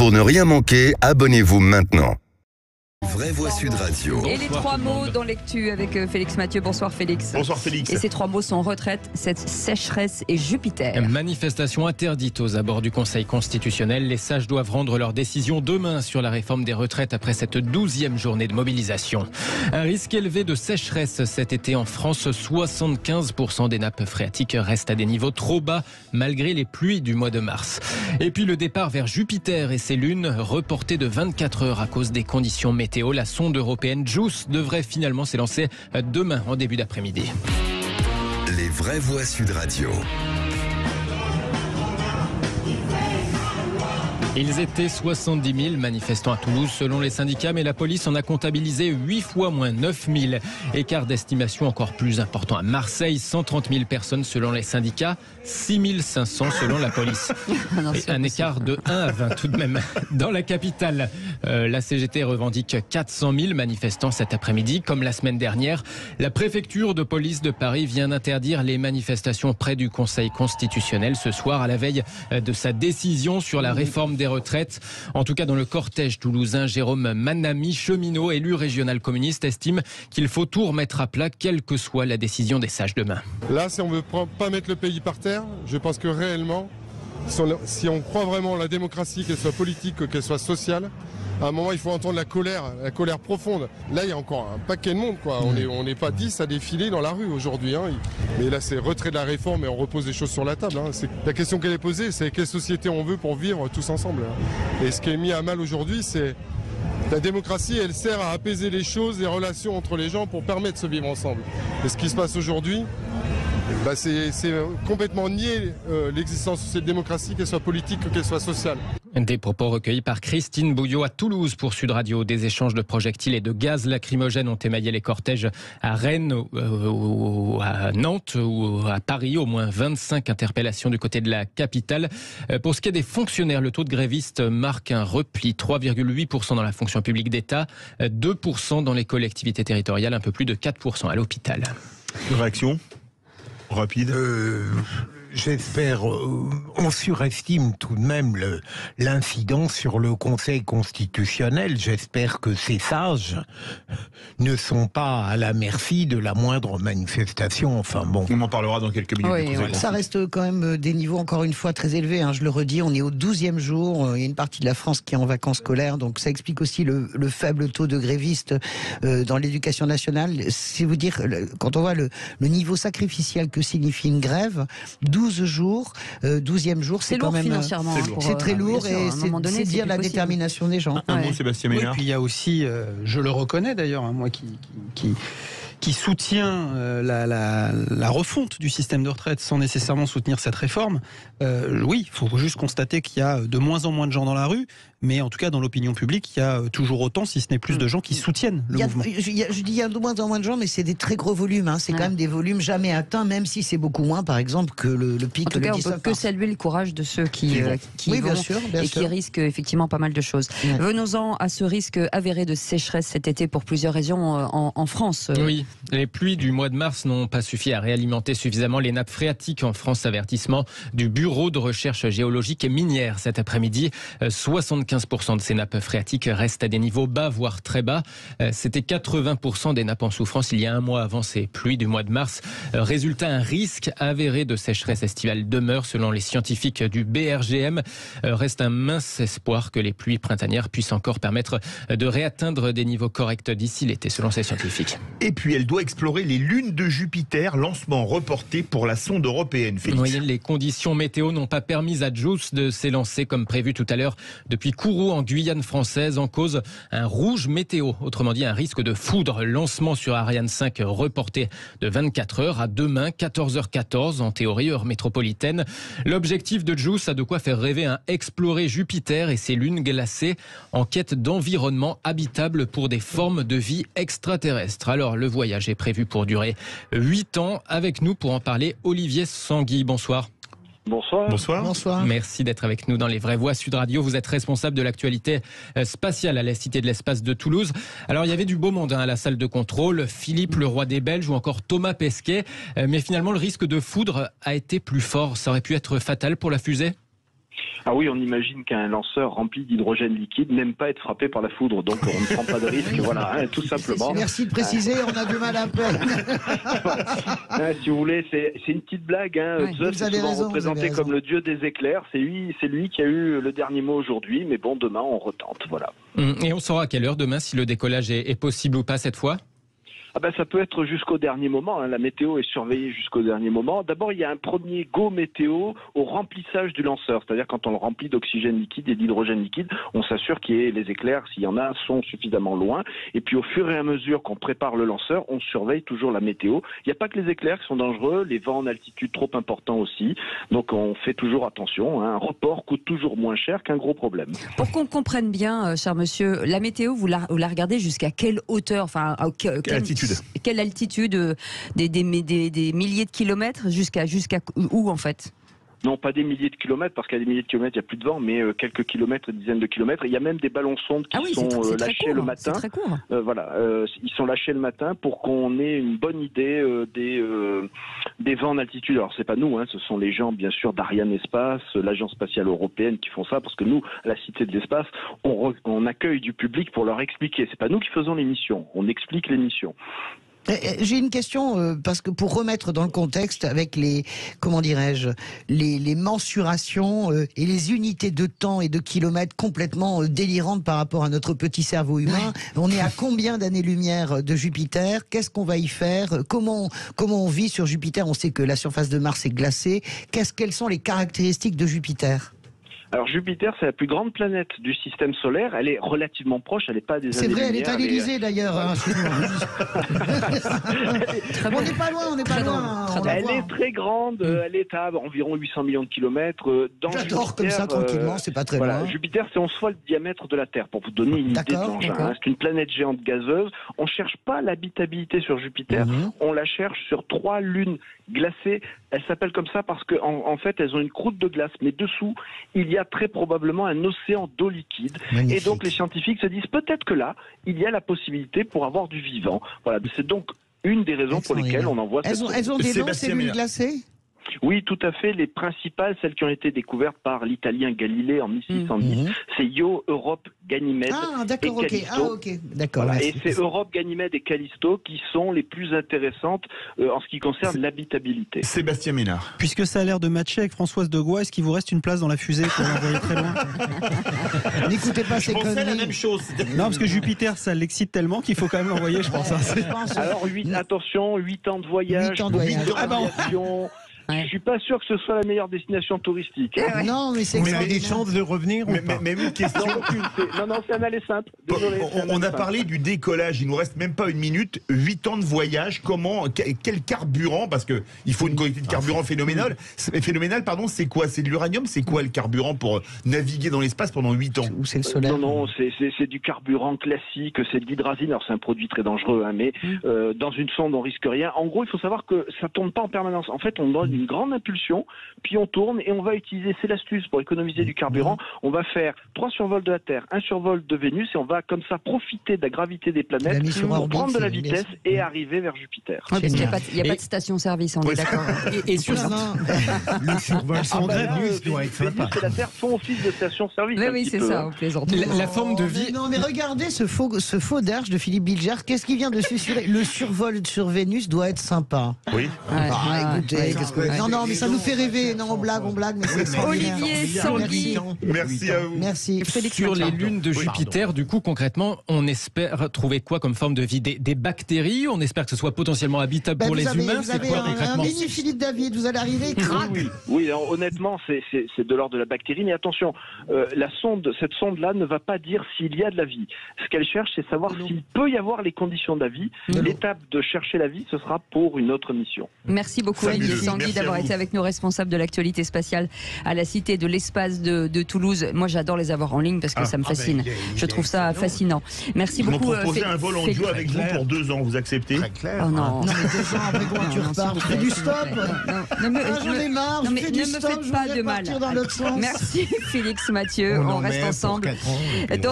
Pour ne rien manquer, abonnez-vous maintenant. Vraie Voix Sud Radio. Et les trois mots dans l'actu avec Félix Mathieu. Bonsoir Félix. Bonsoir Félix. Et ces trois mots sont retraite, cette sécheresse et Jupiter. Manifestation interdite aux abords du Conseil constitutionnel. Les sages doivent rendre leur décision demain sur la réforme des retraites après cette 12e journée de mobilisation. Un risque élevé de sécheresse cet été en France. 75% des nappes phréatiques restent à des niveaux trop bas malgré les pluies du mois de mars. Et puis le départ vers Jupiter et ses lunes reporté de 24 heures à cause des conditions météo. La sonde européenne JUICE devrait finalement s'élancer demain en début d'après-midi. Les Vraies Voix Sud Radio. Ils étaient 70 000 manifestants à Toulouse selon les syndicats, mais la police en a comptabilisé 8 fois moins, 9 000. Écart d'estimation encore plus important à Marseille, 130 000 personnes selon les syndicats, 6 500 selon la police. Un écart de 1 à 20 tout de même. Dans la capitale, la CGT revendique 400 000 manifestants cet après-midi, comme la semaine dernière. La préfecture de police de Paris vient d'interdire les manifestations près du Conseil constitutionnel ce soir à la veille de sa décision sur la réforme des retraites. En tout cas, dans le cortège toulousain, Jérôme Manami, cheminot, élu régional communiste, estime qu'il faut tout remettre à plat, quelle que soit la décision des sages demain. Là, si on ne veut pas mettre le pays par terre, je pense que réellement, si on croit vraiment en la démocratie, qu'elle soit politique, qu'elle soit sociale, à un moment, il faut entendre la colère profonde. Là, il y a encore un paquet de monde, quoi. On n'est pas 10 à défiler dans la rue aujourd'hui. Mais là, c'est retrait de la réforme et on repose les choses sur la table. La question qu'elle est posée, c'est quelle société on veut pour vivre tous ensemble. Et ce qui est mis à mal aujourd'hui, c'est la démocratie, elle sert à apaiser les choses, les relations entre les gens pour permettre de se vivre ensemble. Et ce qui se passe aujourd'hui, c'est complètement nier l'existence de cette démocratie, qu'elle soit politique ou qu'elle soit sociale. Des propos recueillis par Christine Bouillot à Toulouse pour Sud Radio. Des échanges de projectiles et de gaz lacrymogènes ont émaillé les cortèges à Rennes, à Nantes ou à Paris. Au moins 25 interpellations du côté de la capitale. Pour ce qui est des fonctionnaires, le taux de grévistes marque un repli. 3,8% dans la fonction publique d'État, 2% dans les collectivités territoriales, un peu plus de 4% à l'hôpital. Une réaction rapide. J'espère, on surestime tout de même l'incidence sur le Conseil constitutionnel. J'espère que ces sages ne sont pas à la merci de la moindre manifestation. Enfin bon. On en parlera dans quelques minutes. Oui, voilà. Ça reste quand même des niveaux encore une fois très élevés. Je le redis, on est au 12e jour. Il y a une partie de la France qui est en vacances scolaires, donc ça explique aussi le faible taux de grévistes dans l'éducation nationale. C'est vous dire, quand on voit le niveau sacrificiel que signifie une grève, 12 jours, 12e jour, c'est quand lourd même financièrement. C'est très lourd et c'est dire la détermination des gens. Un mot, Sébastien Ménard. Oui, puis il y a aussi, je le reconnais d'ailleurs, moi qui soutient la refonte du système de retraite sans nécessairement soutenir cette réforme. Oui, il faut juste constater qu'il y a de moins en moins de gens dans la rue, mais en tout cas dans l'opinion publique, il y a toujours autant, si ce n'est plus de gens qui soutiennent le mouvement. Je dis il y a de moins en moins de gens, mais c'est des très gros volumes. C'est quand même des volumes jamais atteints, même si c'est beaucoup moins, par exemple, que le pic. En tout cas, on ne peut que saluer le courage de ceux qui oui, vont bien sûr. Qui risquent effectivement pas mal de choses. Venons-en à ce risque avéré de sécheresse cet été pour plusieurs raisons en France. Oui, les pluies du mois de mars n'ont pas suffi à réalimenter suffisamment les nappes phréatiques en France. Avertissement du Bureau de recherche géologique et minière cet après-midi. 75% de ces nappes phréatiques restent à des niveaux bas, voire très bas. C'était 80% des nappes en souffrance il y a un mois avant ces pluies du mois de mars. Résultat, un risque avéré de sécheresse estivale demeure selon les scientifiques du BRGM. Reste un mince espoir que les pluies printanières puissent encore permettre de réatteindre des niveaux corrects d'ici l'été, selon ces scientifiques. Et puis elle doit explorer les lunes de Jupiter, lancement reporté pour la sonde européenne. Félix. Oui, les conditions météo n'ont pas permis à JUICE de s'élancer comme prévu tout à l'heure depuis Kourou en Guyane française. En cause, un rouge météo, autrement dit un risque de foudre. Lancement sur Ariane 5 reporté de 24 heures à demain 14h14 en théorie heure métropolitaine. L'objectif de JUICE a de quoi faire rêver, explorer Jupiter et ses lunes glacées en quête d'environnement habitable pour des formes de vie extraterrestres. Alors le voyage est prévu pour durer 8 ans. Avec nous pour en parler, Olivier Sanguy. Bonsoir. Bonsoir. Bonsoir. Merci d'être avec nous dans les Vraies Voix Sud Radio. Vous êtes responsable de l'actualité spatiale à la Cité de l'Espace de Toulouse. Alors, il y avait du beau monde à la salle de contrôle. Philippe, le roi des Belges, ou encore Thomas Pesquet. Mais finalement, le risque de foudre a été plus fort. Ça aurait pu être fatal pour la fusée ? Ah oui, on imagine qu'un lanceur rempli d'hydrogène liquide n'aime pas être frappé par la foudre, donc on ne prend pas de risque, voilà, hein, tout simplement. Merci de préciser, on a du mal à peine. Si vous voulez, c'est une petite blague. Hein. Ouais, Zeus est souvent représenté comme le dieu des éclairs. C'est lui qui a eu le dernier mot aujourd'hui, mais bon, demain on retente, voilà. Et on saura à quelle heure demain si le décollage est possible ou pas cette fois ? Ah ben, ça peut être jusqu'au dernier moment, hein. La météo est surveillée jusqu'au dernier moment. D'abord, il y a un premier go météo au remplissage du lanceur, c'est-à-dire quand on le remplit d'oxygène liquide et d'hydrogène liquide, on s'assure que les éclairs, s'il y en a, sont suffisamment loin. Et puis au fur et à mesure qu'on prépare le lanceur, on surveille toujours la météo. Il n'y a pas que les éclairs qui sont dangereux, les vents en altitude trop importants aussi. Donc on fait toujours attention, hein. Un report coûte toujours moins cher qu'un gros problème. Pour qu'on comprenne bien, cher monsieur, la météo, vous la regardez jusqu'à quelle hauteur, enfin, quelle altitude? Quelle altitude, des milliers de kilomètres, jusqu'à où en fait? Non, pas des milliers de kilomètres, parce qu'à des milliers de kilomètres, il n'y a plus de vent, mais quelques kilomètres, dizaines de kilomètres. Il y a même des ballons sondes qui sont lâchés le matin. C'est très court. Voilà, ils sont lâchés le matin pour qu'on ait une bonne idée des vents en altitude. Alors, c'est pas nous, hein, ce sont les gens, bien sûr, d'Ariane Espace, l'Agence spatiale européenne qui font ça, parce que nous, à la Cité de l'Espace, on accueille du public pour leur expliquer. C'est pas nous qui faisons l'émission, on explique l'émission. J'ai une question, parce que pour remettre dans le contexte avec les mensurations et les unités de temps et de kilomètres complètement délirantes par rapport à notre petit cerveau humain, on est à combien d'années-lumière de Jupiter? Qu'est-ce qu'on va y faire? Comment on vit sur Jupiter? On sait que la surface de Mars est glacée. Quelles sont les caractéristiques de Jupiter? Alors Jupiter, c'est la plus grande planète du système solaire. Elle est relativement proche, elle n'est pas des années-lumière. C'est vrai, elle est à l'Élysée d'ailleurs. Hein, on n'est pas loin, Elle est très grande, elle est à environ 800 millions de kilomètres. J'adore comme ça, tranquillement, c'est pas très loin. Jupiter, c'est 11 fois le diamètre de la Terre, pour vous donner une idée de l'engin. Hein. C'est une planète géante gazeuse. On ne cherche pas l'habitabilité sur Jupiter, on la cherche sur 3 lunes glacées. Elles s'appellent comme ça parce qu'en fait, elles ont une croûte de glace, mais dessous, il y a très probablement un océan d'eau liquide. Magnifique. Et donc les scientifiques se disent peut-être que là, il y a la possibilité pour avoir du vivant. Voilà, c'est donc une des raisons pour lesquelles on envoie cette... Elles ont des noms, ces lunes glacées ? Oui, tout à fait. Les principales, celles qui ont été découvertes par l'Italien Galilée en 1610, c'est Io, Europe, Ganymède et Callisto. D'accord. Voilà. Et c'est Europe, Ganymède et Callisto qui sont les plus intéressantes en ce qui concerne l'habitabilité. Sébastien Ménard. Puisque ça a l'air de matcher avec Françoise de Gaulle, est-ce qu'il vous reste une place dans la fusée pour l'envoyer très loin? N'écoutez pas ces conneries. La même chose. Non, parce que Jupiter, ça l'excite tellement qu'il faut quand même l'envoyer, je pense. Alors, 8 ans de voyage. 8 ans de voyage. Je suis pas sûr que ce soit la meilleure destination touristique. Hein. Non, mais c'est des chances de revenir. Mais une question. Non, c'est un aller simple. Désolé, on a parlé du décollage. Il nous reste même pas une minute. 8 ans de voyage. Quel carburant? Parce que il faut une quantité de carburant phénoménale. Pardon. C'est quoi? C'est de l'uranium? C'est quoi le carburant pour naviguer dans l'espace pendant 8 ans? Ou c'est le solaire? Non, c'est du carburant classique. C'est de l'hydrazine. Alors c'est un produit très dangereux, hein, mais dans une sonde on risque rien. En gros, il faut savoir que ça tourne pas en permanence. En fait, on donne une grande impulsion, puis on tourne et on va utiliser, c'est l'astuce pour économiser du carburant, on va faire 3 survols de la Terre, 1 survol de Vénus et on va comme ça profiter de la gravité des planètes pour prendre de la vitesse et arriver vers Jupiter. Ouais, parce qu'il n'y a pas de station-service, on est d'accord. Et sur le survol sans Vénus doit être sympa. Vénus et la Terre font office de station-service. Oui, c'est ça, on plaisante. La forme de vie... Non, mais regardez ce faux derge de Philippe Bilger. Qu'est-ce qu'il vient de susurrer? Le survol sur Vénus doit être sympa. Oui. Écoutez, non, mais ça nous fait rêver. Non, on blague, mais c'est extraordinaire. Olivier Sanguy. Merci à vous. Merci. Sur les lunes de Jupiter, du coup, concrètement, on espère trouver quoi comme forme de vie? Des bactéries? On espère que ce soit potentiellement habitable pour les humains? Vous avez un mini Philippe David, vous allez arriver, crac. Oui, alors, honnêtement, c'est de l'ordre de la bactérie, mais attention, cette sonde-là ne va pas dire s'il y a de la vie. Ce qu'elle cherche, c'est savoir s'il peut y avoir les conditions de la vie. L'étape de chercher la vie, ce sera pour une autre mission. Merci beaucoup, Olivier Sanguy, d'avoir été avec nous, responsable de l'actualité spatiale à la Cité de l'Espace de Toulouse. Moi, j'adore les avoir en ligne parce que ça me fascine. Je trouve ça fascinant. Merci beaucoup. Ils m'ont proposé un vol en duo avec vous pour 2 ans. Vous acceptez? Très clair. Oh non. Non, mais 2 ans après quoi tu repars? Tu fais du stop? J'en ai marre. Ne me faites pas de mal. Merci Félix Mathieu. On reste ensemble.